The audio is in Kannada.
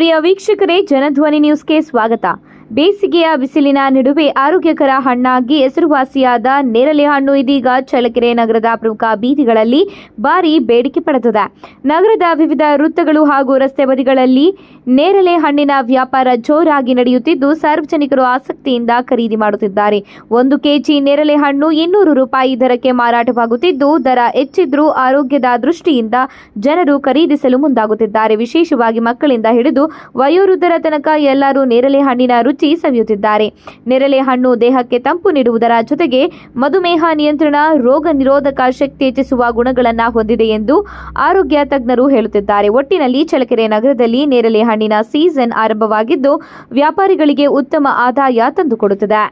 ಪ್ರಿಯ ವೀಕ್ಷಕರೇ, ಜನಧ್ವನಿ ನ್ಯೂಸ್ಗೆ ಸ್ವಾಗತ. ಬೇಸಿಗೆಯ ಬಿಸಿಲಿನ ನಡುವೆ ಆರೋಗ್ಯಕರ ಹಣ್ಣಾಗಿ ಹೆಸರುವಾಸಿಯಾದ ನೇರಳೆ ಹಣ್ಣು ಇದೀಗ ಚಳ್ಳಕೆರೆ ನಗರದ ಪ್ರಮುಖ ಬೀದಿಗಳಲ್ಲಿ ಭಾರಿ ಬೇಡಿಕೆ ಪಡೆದಿದೆ. ನಗರದ ವಿವಿಧ ವೃತ್ತಗಳು ಹಾಗೂ ರಸ್ತೆ ಬದಿಗಳಲ್ಲಿ ನೇರಳೆ ಹಣ್ಣಿನ ವ್ಯಾಪಾರ ಜೋರಾಗಿ ನಡೆಯುತ್ತಿದ್ದು, ಸಾರ್ವಜನಿಕರು ಆಸಕ್ತಿಯಿಂದ ಖರೀದಿ ಮಾಡುತ್ತಿದ್ದಾರೆ. 1 ಕೆಜಿ ನೇರಳೆ ಹಣ್ಣು 200 ರೂಪಾಯಿ ದರಕ್ಕೆ ಮಾರಾಟವಾಗುತ್ತಿದ್ದು, ದರ ಹೆಚ್ಚಿದ್ರೂ ಆರೋಗ್ಯದ ದೃಷ್ಟಿಯಿಂದ ಜನರು ಖರೀದಿಸಲು ಮುಂದಾಗುತ್ತಿದ್ದಾರೆ. ವಿಶೇಷವಾಗಿ ಮಕ್ಕಳಿಂದ ಹಿಡಿದು ವಯೋವೃದ್ಧರ ತನಕ ಎಲ್ಲರೂ ನೇರಳೆ ಹಣ್ಣಿನ ರುಚಿ ಸವಿಯುತ್ತಿದ್ದಾರೆ. ನೇರಳೆ ಹಣ್ಣು ದೇಹಕ್ಕೆ ತಂಪು ನೀಡುವುದರ ಜೊತೆಗೆ ಮಧುಮೇಹ ನಿಯಂತ್ರಣ, ರೋಗ ನಿರೋಧಕ ಶಕ್ತಿ ಹೆಚ್ಚಿಸುವ ಗುಣಗಳನ್ನು ಹೊಂದಿದೆ ಎಂದು ಆರೋಗ್ಯ ತಜ್ಞರು ಹೇಳುತ್ತಿದ್ದಾರೆ. ಒಟ್ಟಿನಲ್ಲಿ ಚಳ್ಳಕೆರೆ ನಗರದಲ್ಲಿ ನೇರಳೆ ಹಣ್ಣಿನ ಸೀಸನ್ ಆರಂಭವಾಗಿದ್ದು, ವ್ಯಾಪಾರಿಗಳಿಗೆ ಉತ್ತಮ ಆದಾಯ ತಂದುಕೊಡುತ್ತದೆ.